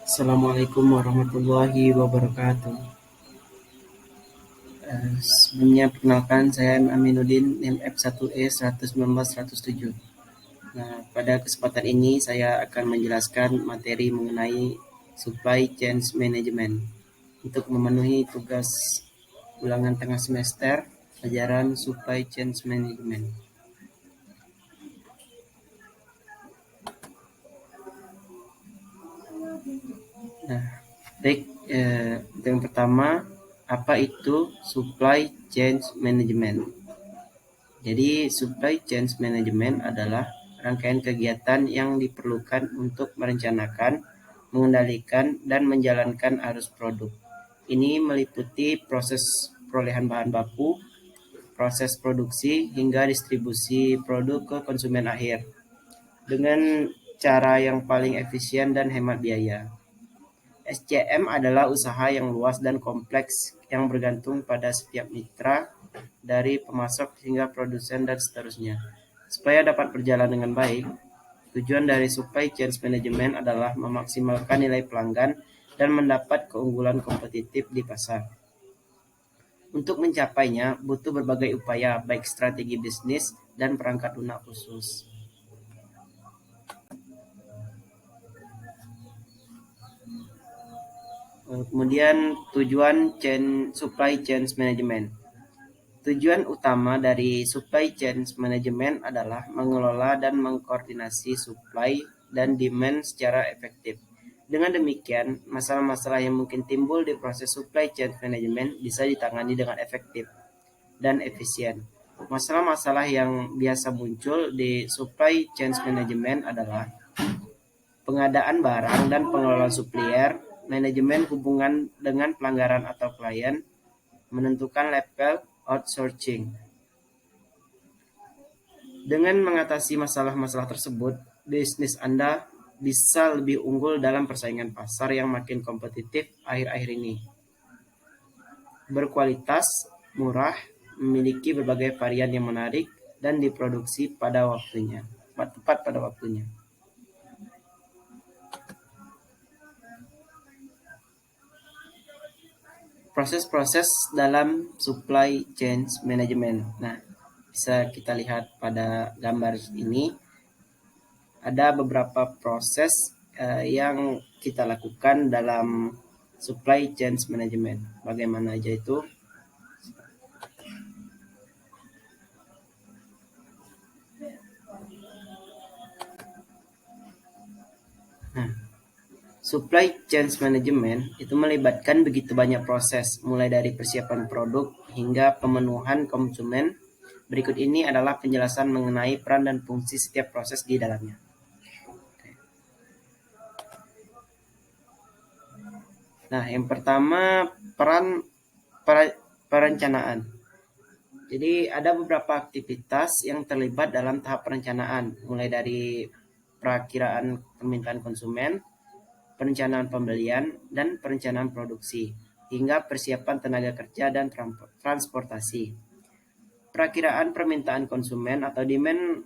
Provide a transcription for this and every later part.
Assalamualaikum warahmatullahi wabarakatuh. Sebelumnya perkenalkan saya Aminuddin NIM F1E 119-107. Nah, pada kesempatan ini saya akan menjelaskan materi mengenai Supply Chain Management untuk memenuhi tugas ulangan tengah semester pelajaran Supply Chain Management. Nah, baik, yang pertama, apa itu Supply Chain Management? Jadi, Supply Chain Management adalah rangkaian kegiatan yang diperlukan untuk merencanakan, mengendalikan, dan menjalankan arus produk. Ini meliputi proses perolehan bahan baku, proses produksi, hingga distribusi produk ke konsumen akhir dengan cara yang paling efisien dan hemat biaya. SCM adalah usaha yang luas dan kompleks yang bergantung pada setiap mitra dari pemasok hingga produsen dan seterusnya. Supaya dapat berjalan dengan baik, tujuan dari supply chain management adalah memaksimalkan nilai pelanggan dan mendapat keunggulan kompetitif di pasar. Untuk mencapainya, butuh berbagai upaya, baik strategi bisnis dan perangkat lunak khusus. Kemudian tujuan supply chain management. Tujuan utama dari supply chain management adalah mengelola dan mengkoordinasi supply dan demand secara efektif. Dengan demikian, masalah-masalah yang mungkin timbul di proses supply chain management bisa ditangani dengan efektif dan efisien. Masalah-masalah yang biasa muncul di supply chain management adalah pengadaan barang dan pengelolaan supplier, manajemen hubungan dengan pelanggaran atau klien, menentukan level outsourcing. Dengan mengatasi masalah-masalah tersebut, bisnis Anda bisa lebih unggul dalam persaingan pasar yang makin kompetitif akhir-akhir ini. Berkualitas, murah, memiliki berbagai varian yang menarik, dan diproduksi pada waktunya, tepat pada waktunya. Proses-proses dalam supply chain management. Nah, bisa kita lihat pada gambar ini, ada beberapa proses yang kita lakukan dalam supply chain management. Bagaimana aja itu? Nah, supply chain management itu melibatkan begitu banyak proses, mulai dari persiapan produk hingga pemenuhan konsumen. Berikut ini adalah penjelasan mengenai peran dan fungsi setiap proses di dalamnya. Nah, yang pertama perencanaan. Jadi ada beberapa aktivitas yang terlibat dalam tahap perencanaan, mulai dari perakiraan permintaan konsumen, perencanaan pembelian, dan perencanaan produksi, hingga persiapan tenaga kerja dan transportasi. Perakiraan permintaan konsumen atau demand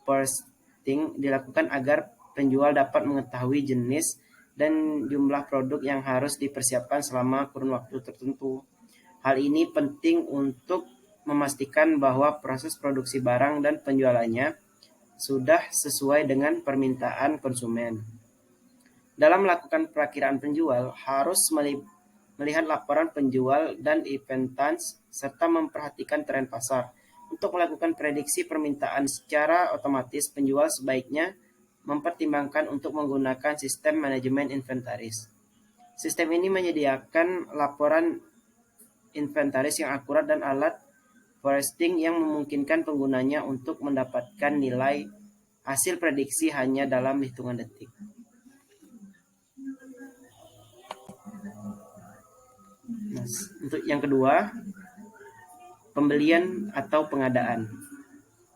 forecasting dilakukan agar penjual dapat mengetahui jenis dan jumlah produk yang harus dipersiapkan selama kurun waktu tertentu. Hal ini penting untuk memastikan bahwa proses produksi barang dan penjualannya sudah sesuai dengan permintaan konsumen. Dalam melakukan perakiraan penjual, harus melihat laporan penjual dan inventory serta memperhatikan tren pasar. Untuk melakukan prediksi permintaan secara otomatis, penjual sebaiknya mempertimbangkan untuk menggunakan sistem manajemen inventaris. Sistem ini menyediakan laporan inventaris yang akurat dan alat forecasting yang memungkinkan penggunanya untuk mendapatkan nilai hasil prediksi hanya dalam hitungan detik. Nah, untuk yang kedua, pembelian atau pengadaan.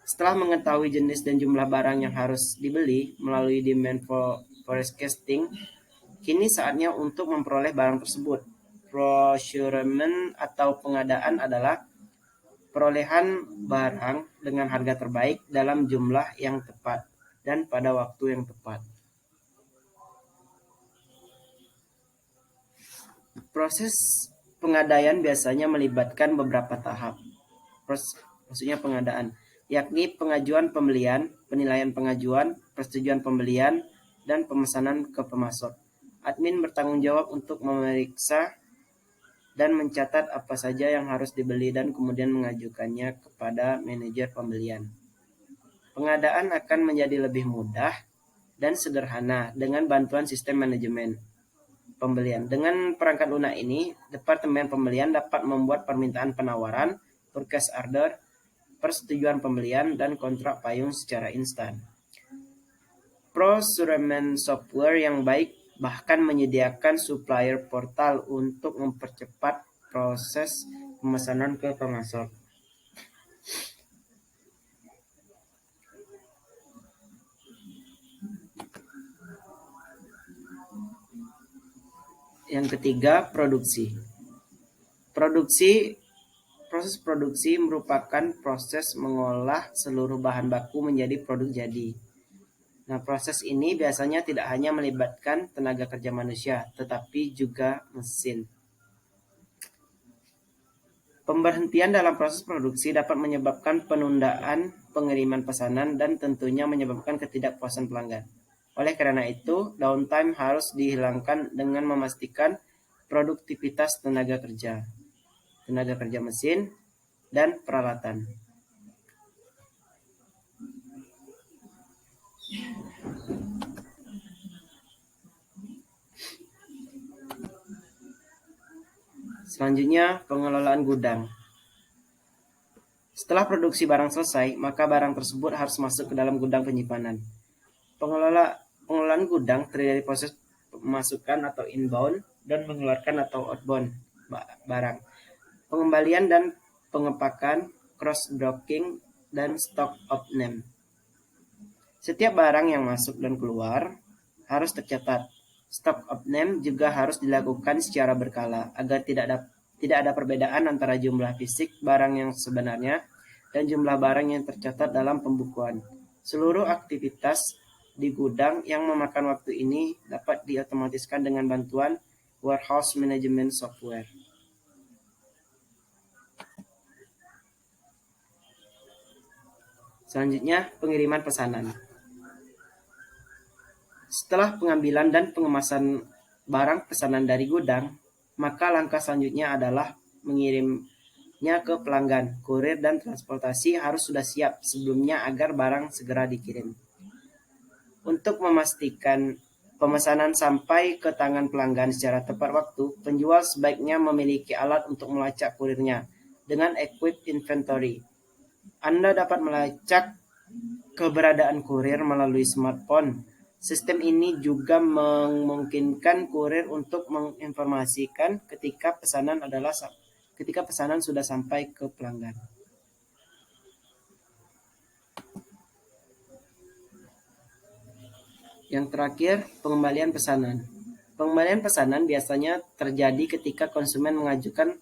Setelah mengetahui jenis dan jumlah barang yang harus dibeli melalui demand forecasting, kini saatnya untuk memperoleh barang tersebut. Procurement atau pengadaan adalah perolehan barang dengan harga terbaik dalam jumlah yang tepat dan pada waktu yang tepat. Proses pengadaan biasanya melibatkan beberapa tahap. Maksudnya pengadaan, yakni pengajuan pembelian, penilaian pengajuan, persetujuan pembelian, dan pemesanan ke pemasok. Admin bertanggung jawab untuk memeriksa dan mencatat apa saja yang harus dibeli dan kemudian mengajukannya kepada manajer pembelian. Pengadaan akan menjadi lebih mudah dan sederhana dengan bantuan sistem manajemen pembelian. Dengan perangkat lunak ini, Departemen Pembelian dapat membuat permintaan penawaran, purchase order, persetujuan pembelian, dan kontrak payung secara instan. Procurement software yang baik bahkan menyediakan supplier portal untuk mempercepat proses pemesanan ke pemasok. Yang ketiga, produksi. Proses produksi merupakan proses mengolah seluruh bahan baku menjadi produk jadi. Nah, proses ini biasanya tidak hanya melibatkan tenaga kerja manusia, tetapi juga mesin. Pemberhentian dalam proses produksi dapat menyebabkan penundaan pengiriman pesanan dan tentunya menyebabkan ketidakpuasan pelanggan. Oleh karena itu, downtime harus dihilangkan dengan memastikan produktivitas tenaga kerja mesin, dan peralatan. Selanjutnya, pengelolaan gudang. Setelah produksi barang selesai, maka barang tersebut harus masuk ke dalam gudang penyimpanan. Pengelolaan gudang terdiri dari proses pemasukan atau inbound dan mengeluarkan atau outbound barang, pengembalian dan pengepakan, cross-docking, dan stock of name. Setiap barang yang masuk dan keluar harus tercatat. Stock of name juga harus dilakukan secara berkala agar tidak ada perbedaan antara jumlah fisik barang yang sebenarnya dan jumlah barang yang tercatat dalam pembukuan. Seluruh aktivitas di gudang yang memakan waktu ini dapat diotomatiskan dengan bantuan warehouse management software. Selanjutnya, pengiriman pesanan. Setelah pengambilan dan pengemasan barang pesanan dari gudang, maka langkah selanjutnya adalah mengirimnya ke pelanggan. Kurir dan transportasi harus sudah siap sebelumnya agar barang segera dikirim. Untuk memastikan pemesanan sampai ke tangan pelanggan secara tepat waktu, penjual sebaiknya memiliki alat untuk melacak kurirnya dengan equip inventory. Anda dapat melacak keberadaan kurir melalui smartphone. Sistem ini juga memungkinkan kurir untuk menginformasikan ketika pesanan sudah sampai ke pelanggan. Yang terakhir, pengembalian pesanan. Pengembalian pesanan biasanya terjadi ketika konsumen mengajukan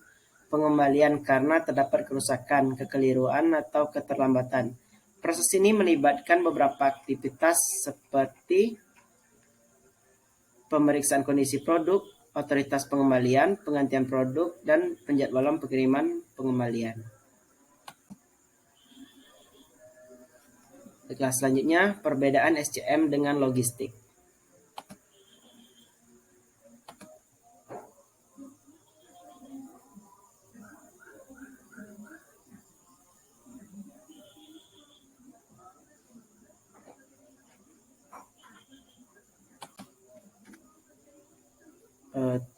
pengembalian karena terdapat kerusakan, kekeliruan, atau keterlambatan. Proses ini melibatkan beberapa aktivitas seperti pemeriksaan kondisi produk, otoritas pengembalian, penggantian produk, dan penjadwalan pengiriman pengembalian. Baiklah, selanjutnya perbedaan SCM dengan logistik.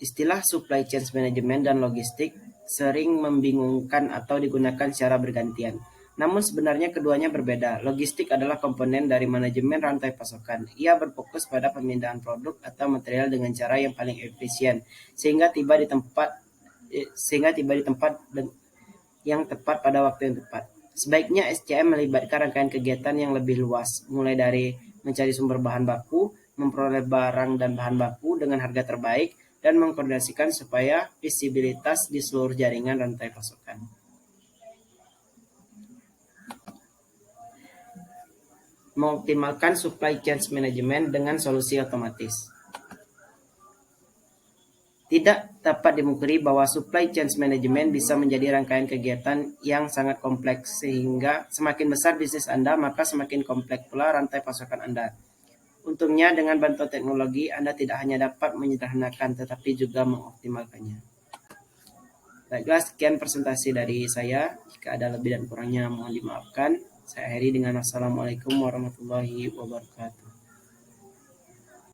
Istilah supply chain management dan logistik sering membingungkan atau digunakan secara bergantian. Namun sebenarnya keduanya berbeda. Logistik adalah komponen dari manajemen rantai pasokan. Ia berfokus pada pemindahan produk atau material dengan cara yang paling efisien sehingga tiba di tempat yang tepat pada waktu yang tepat. Sebaiknya SCM melibatkan rangkaian kegiatan yang lebih luas, mulai dari mencari sumber bahan baku, memperoleh barang dan bahan baku dengan harga terbaik, dan mengkoordinasikan supaya visibilitas di seluruh jaringan rantai pasokan. Mengoptimalkan supply chain management dengan solusi otomatis. Tidak dapat dimungkiri bahwa supply chain management bisa menjadi rangkaian kegiatan yang sangat kompleks, sehingga semakin besar bisnis Anda, maka semakin kompleks pula rantai pasokan Anda. Untungnya, dengan bantuan teknologi, Anda tidak hanya dapat menyederhanakan, tetapi juga mengoptimalkannya. Baiklah, sekian presentasi dari saya. Jika ada lebih dan kurangnya, mohon dimaafkan. Saya akhiri dengan Assalamualaikum warahmatullahi wabarakatuh.